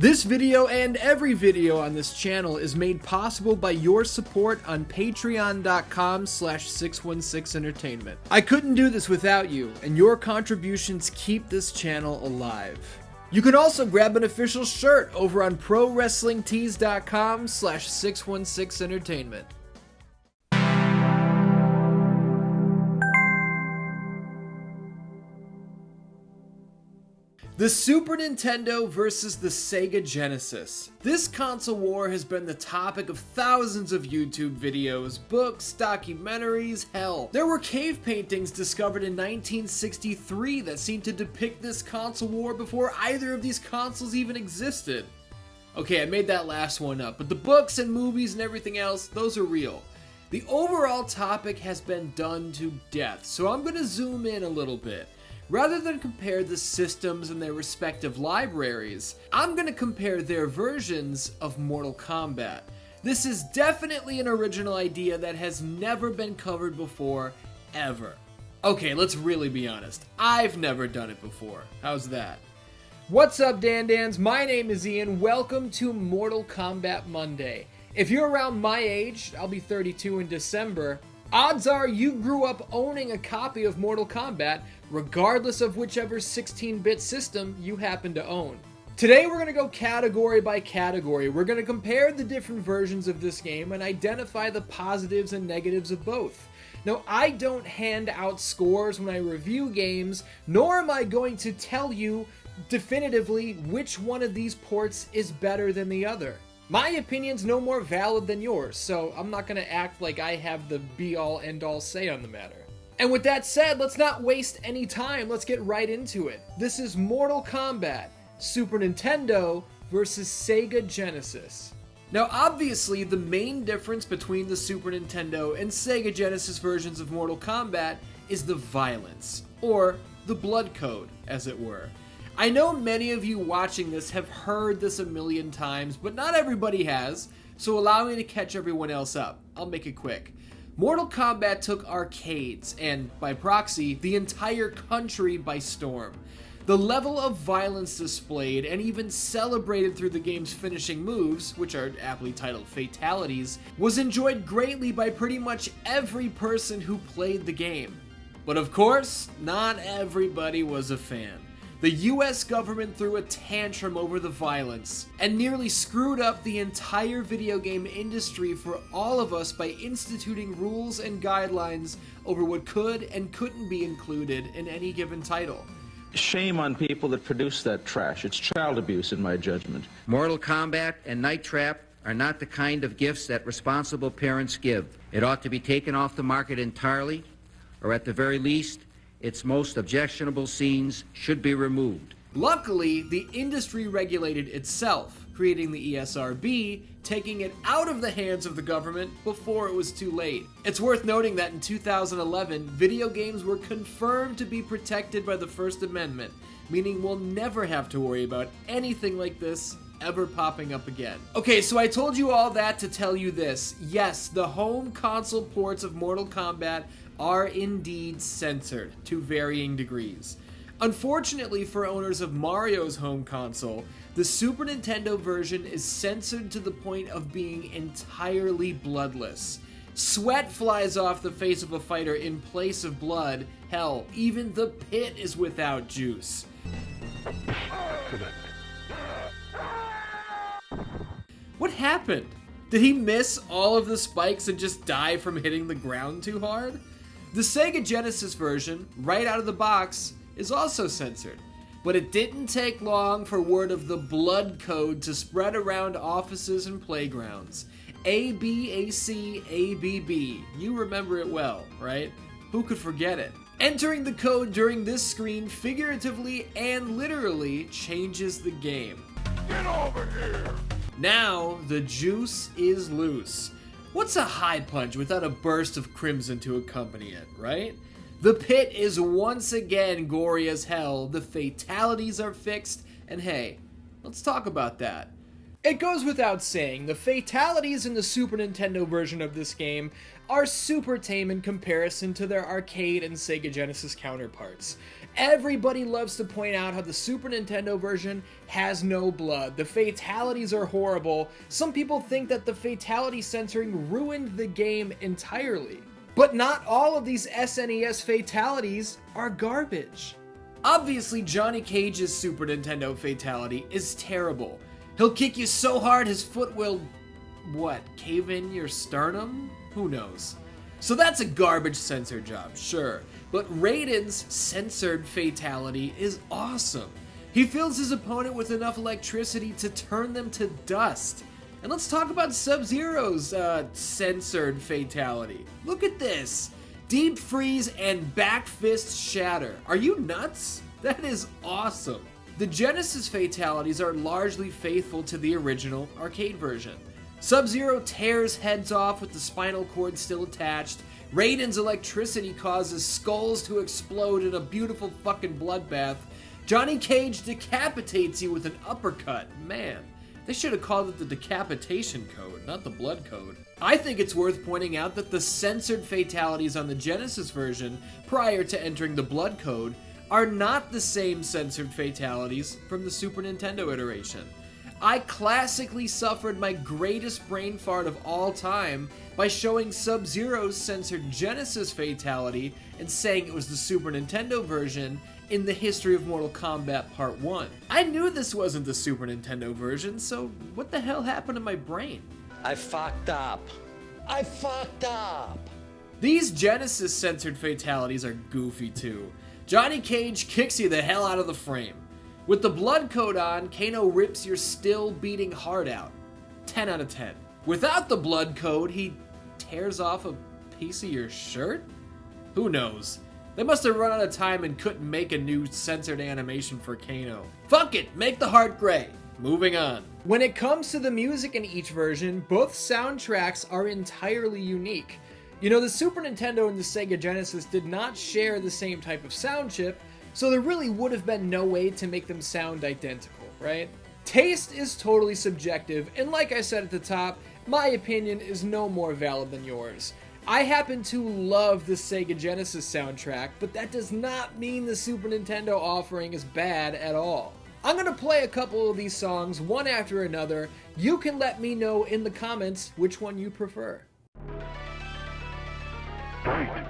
This video and every video on this channel is made possible by your support on patreon.com/616entertainment. I couldn't do this without you, and your contributions keep this channel alive. You can also grab an official shirt over on prowrestlingtees.com/616entertainment. The Super Nintendo versus the Sega Genesis. This console war has been the topic of thousands of YouTube videos, books, documentaries, hell. There were cave paintings discovered in 1963 that seemed to depict this console war before either of these consoles even existed. Okay, I made that last one up, but the books and movies and everything else, those are real. The overall topic has been done to death, so I'm gonna zoom in a little bit. Rather than compare the systems and their respective libraries, I'm going to compare their versions of Mortal Kombat. This is definitely an original idea that has never been covered before, ever. Okay, let's really be honest. I've never done it before. How's that? What's up, Dan-Dans? My name is Ian. Welcome to Mortal Kombat Monday. If you're around my age, I'll be 32 in December, odds are you grew up owning a copy of Mortal Kombat, regardless of whichever 16-bit system you happen to own. Today we're going to go category by category. We're going to compare the different versions of this game and identify the positives and negatives of both. Now, I don't hand out scores when I review games, nor am I going to tell you definitively which one of these ports is better than the other. My opinion's no more valid than yours, so I'm not going to act like I have the be-all, end-all say on the matter. And with that said, let's not waste any time, let's get right into it. This is Mortal Kombat, Super Nintendo versus Sega Genesis. Now obviously, the main difference between the Super Nintendo and Sega Genesis versions of Mortal Kombat is the violence, or the blood code, as it were. I know many of you watching this have heard this a million times, but not everybody has, so allow me to catch everyone else up. I'll make it quick. Mortal Kombat took arcades, and by proxy, the entire country by storm. The level of violence displayed and even celebrated through the game's finishing moves, which are aptly titled fatalities, was enjoyed greatly by pretty much every person who played the game. But of course, not everybody was a fan. The US government threw a tantrum over the violence and nearly screwed up the entire video game industry for all of us by instituting rules and guidelines over what could and couldn't be included in any given title. Shame on people that produce that trash. It's child abuse in my judgment. Mortal Kombat and Night Trap are not the kind of gifts that responsible parents give. It ought to be taken off the market entirely, or at the very least, its most objectionable scenes should be removed. Luckily, the industry regulated itself, creating the ESRB, taking it out of the hands of the government before it was too late. It's worth noting that in 2011, video games were confirmed to be protected by the First Amendment, meaning we'll never have to worry about anything like this ever popping up again. Okay, so I told you all that to tell you this. Yes, the home console ports of Mortal Kombat are indeed censored to varying degrees. Unfortunately for owners of Mario's home console, the Super Nintendo version is censored to the point of being entirely bloodless. Sweat flies off the face of a fighter in place of blood. Hell, even the pit is without juice. What happened? Did he miss all of the spikes and just die from hitting the ground too hard? The Sega Genesis version, right out of the box, is also censored. But it didn't take long for word of the blood code to spread around offices and playgrounds. ABAC-ABB. You remember it well, right? Who could forget it? Entering the code during this screen figuratively and literally changes the game. Get over here! Now, the juice is loose. What's a high punch without a burst of crimson to accompany it, right? The pit is once again gory as hell, the fatalities are fixed, and hey, let's talk about that. It goes without saying, the fatalities in the Super Nintendo version of this game are super tame in comparison to their arcade and Sega Genesis counterparts. Everybody loves to point out how the Super Nintendo version has no blood. The fatalities are horrible. Some people think that the fatality censoring ruined the game entirely. But not all of these SNES fatalities are garbage. Obviously, Johnny Cage's Super Nintendo fatality is terrible. He'll kick you so hard his foot will, cave in your sternum? Who knows? So that's a garbage censor job, sure. But Raiden's censored fatality is awesome. He fills his opponent with enough electricity to turn them to dust. And let's talk about Sub-Zero's censored fatality. Look at this. Deep freeze and back fist shatter. Are you nuts? That is awesome. The Genesis fatalities are largely faithful to the original arcade version. Sub-Zero tears heads off with the spinal cord still attached. Raiden's electricity causes skulls to explode in a beautiful fucking bloodbath. Johnny Cage decapitates you with an uppercut. Man, they should have called it the decapitation code, not the blood code. I think it's worth pointing out that the censored fatalities on the Genesis version, prior to entering the blood code, are not the same censored fatalities from the Super Nintendo iteration. I classically suffered my greatest brain fart of all time by showing Sub-Zero's censored Genesis fatality and saying it was the Super Nintendo version in the History of Mortal Kombat Part 1. I knew this wasn't the Super Nintendo version, so what the hell happened to my brain? I fucked up. These Genesis censored fatalities are goofy too. Johnny Cage kicks you the hell out of the frame. With the blood code on, Kano rips your still beating heart out. 10 out of 10. Without the blood code, he tears off a piece of your shirt? Who knows? They must have run out of time and couldn't make a new censored animation for Kano. Fuck it, make the heart gray. Moving on. When it comes to the music in each version, both soundtracks are entirely unique. You know, the Super Nintendo and the Sega Genesis did not share the same type of sound chip, so there really would have been no way to make them sound identical, right? Taste is totally subjective, and like I said at the top, my opinion is no more valid than yours. I happen to love the Sega Genesis soundtrack, but that does not mean the Super Nintendo offering is bad at all. I'm gonna play a couple of these songs one after another. You can let me know in the comments which one you prefer. Fight!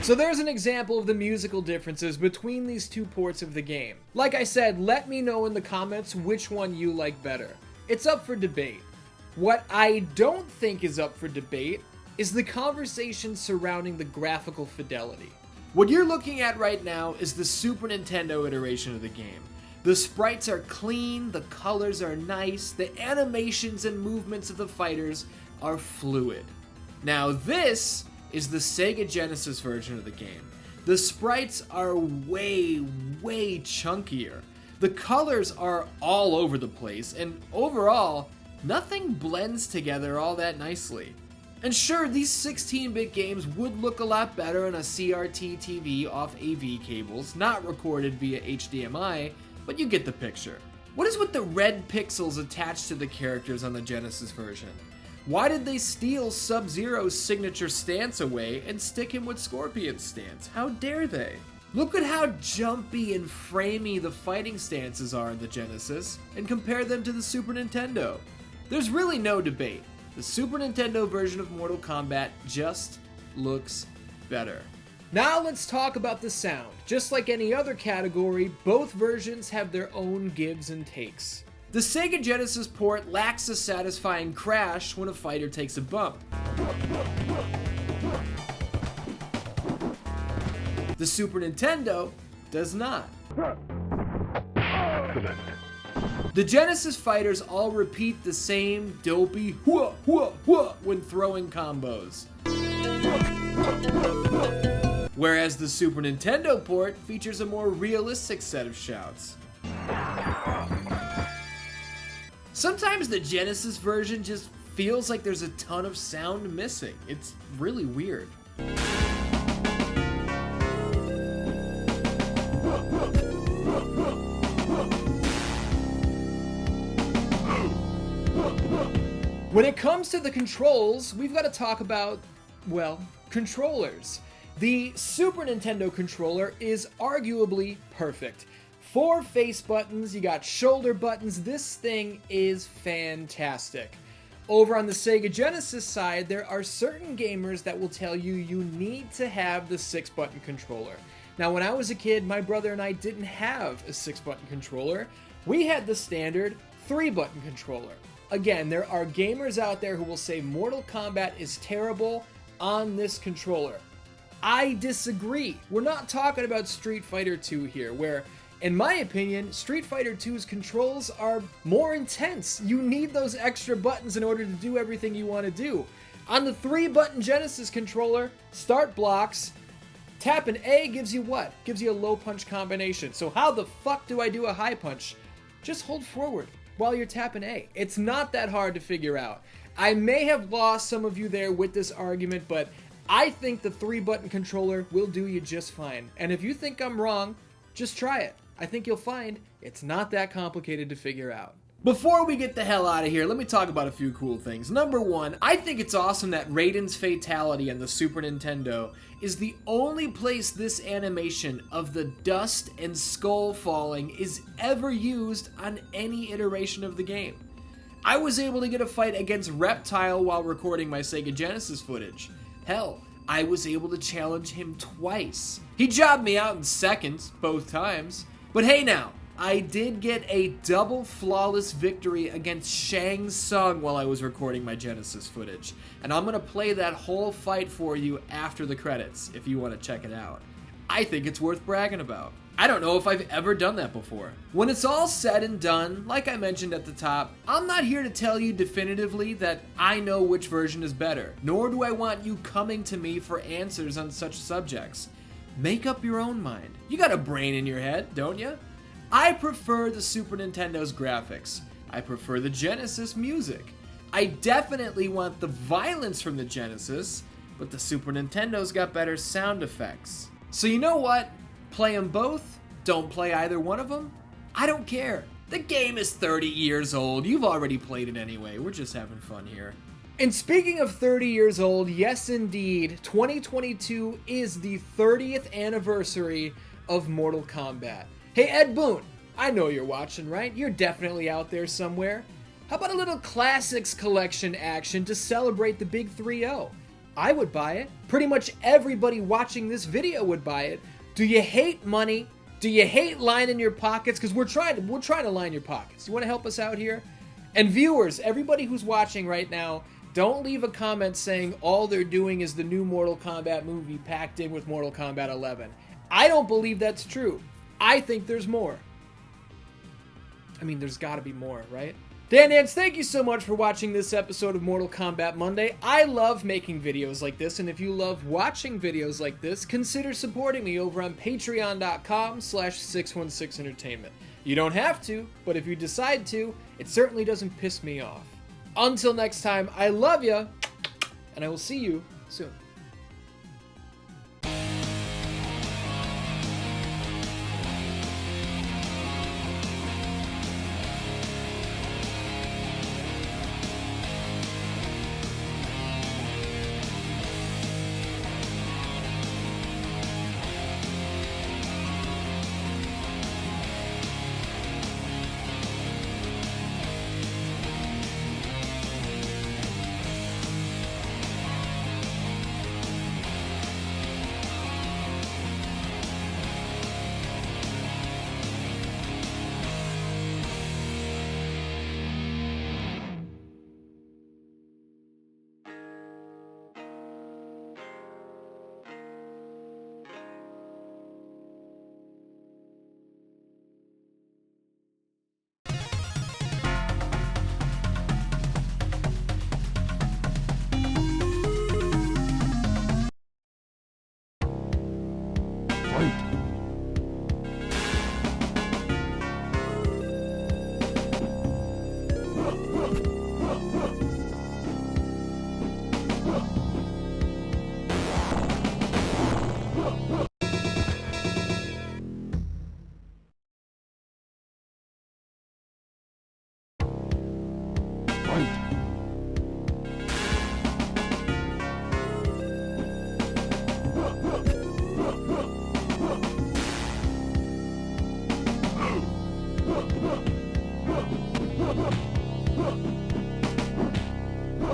So there's an example of the musical differences between these two ports of the game. Like I said, let me know in the comments which one you like better. It's up for debate. What I don't think is up for debate is the conversation surrounding the graphical fidelity. What you're looking at right now is the Super Nintendo iteration of the game. The sprites are clean, the colors are nice, the animations and movements of the fighters are fluid. Now this is the Sega Genesis version of the game. The sprites are way chunkier. The colors are all over the place, and overall, nothing blends together all that nicely. And sure, these 16-bit games would look a lot better on a CRT TV off AV cables, not recorded via HDMI, but you get the picture. What is with the red pixels attached to the characters on the Genesis version? Why did they steal Sub-Zero's signature stance away and stick him with Scorpion's stance? How dare they? Look at how jumpy and framey the fighting stances are in the Genesis, and compare them to the Super Nintendo. There's really no debate. The Super Nintendo version of Mortal Kombat just looks better. Now let's talk about the sound. Just like any other category, both versions have their own gives and takes. The Sega Genesis port lacks a satisfying crash when a fighter takes a bump. The Super Nintendo does not. The Genesis fighters all repeat the same dopey hua hua hua when throwing combos. Whereas the Super Nintendo port features a more realistic set of shouts. Sometimes the Genesis version just feels like there's a ton of sound missing. It's really weird. When it comes to the controls, we've got to talk about, well, controllers. The Super Nintendo controller is arguably perfect. 4 face buttons, you got shoulder buttons, this thing is fantastic. Over on the Sega Genesis side, there are certain gamers that will tell you you need to have the 6-button controller. Now, when I was a kid, my brother and I didn't have a 6-button controller. We had the standard 3-button controller. Again, there are gamers out there who will say Mortal Kombat is terrible on this controller. I disagree. We're not talking about Street Fighter 2 here, where, in my opinion, Street Fighter 2's controls are more intense. You need those extra buttons in order to do everything you want to do. On the 3-button Genesis controller, start blocks, tapping A gives you what? Gives you a low punch combination. So how the fuck do I do a high punch? Just hold forward while you're tapping A. It's not that hard to figure out. I may have lost some of you there with this argument, but I think the 3-button controller will do you just fine. And if you think I'm wrong, just try it. I think you'll find it's not that complicated to figure out. Before we get the hell out of here, let me talk about a few cool things. Number one, I think it's awesome that Raiden's Fatality on the Super Nintendo is the only place this animation of the dust and skull falling is ever used on any iteration of the game. I was able to get a fight against Reptile while recording my Sega Genesis footage. Hell, I was able to challenge him twice. He jobbed me out in seconds, both times. But hey now, I did get a double flawless victory against Shang Tsung while I was recording my Genesis footage. And I'm going to play that whole fight for you after the credits, if you want to check it out. I think it's worth bragging about. I don't know if I've ever done that before. When it's all said and done, like I mentioned at the top, I'm not here to tell you definitively that I know which version is better, nor do I want you coming to me for answers on such subjects. Make up your own mind. You got a brain in your head, don't you? I prefer the Super Nintendo's graphics. I prefer the Genesis music. I definitely want the violence from the Genesis, but the Super Nintendo's got better sound effects. So you know what? Play them both? Don't play either one of them? I don't care. The game is 30 years old. You've already played it anyway. We're just having fun here. And speaking of 30 years old, yes indeed, 2022 is the 30th anniversary of Mortal Kombat. Hey Ed Boon, I know you're watching, right? You're definitely out there somewhere. How about a little Classics Collection action to celebrate the big 3-0? I would buy it. Pretty much everybody watching this video would buy it. Do you hate money? Do you hate lining your pockets? Because we're trying to line your pockets. You want to help us out here? And viewers, everybody who's watching right now, don't leave a comment saying all they're doing is the new Mortal Kombat movie packed in with Mortal Kombat 11. I don't believe that's true. I think there's more. I mean, there's got to be more, right? Dan Dance, thank you so much for watching this episode of Mortal Kombat Monday. I love making videos like this, and if you love watching videos like this, consider supporting me over on patreon.com/616entertainment. You don't have to, but if you decide to, it certainly doesn't piss me off. Until next time, I love ya, and I will see you soon.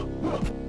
Whoa.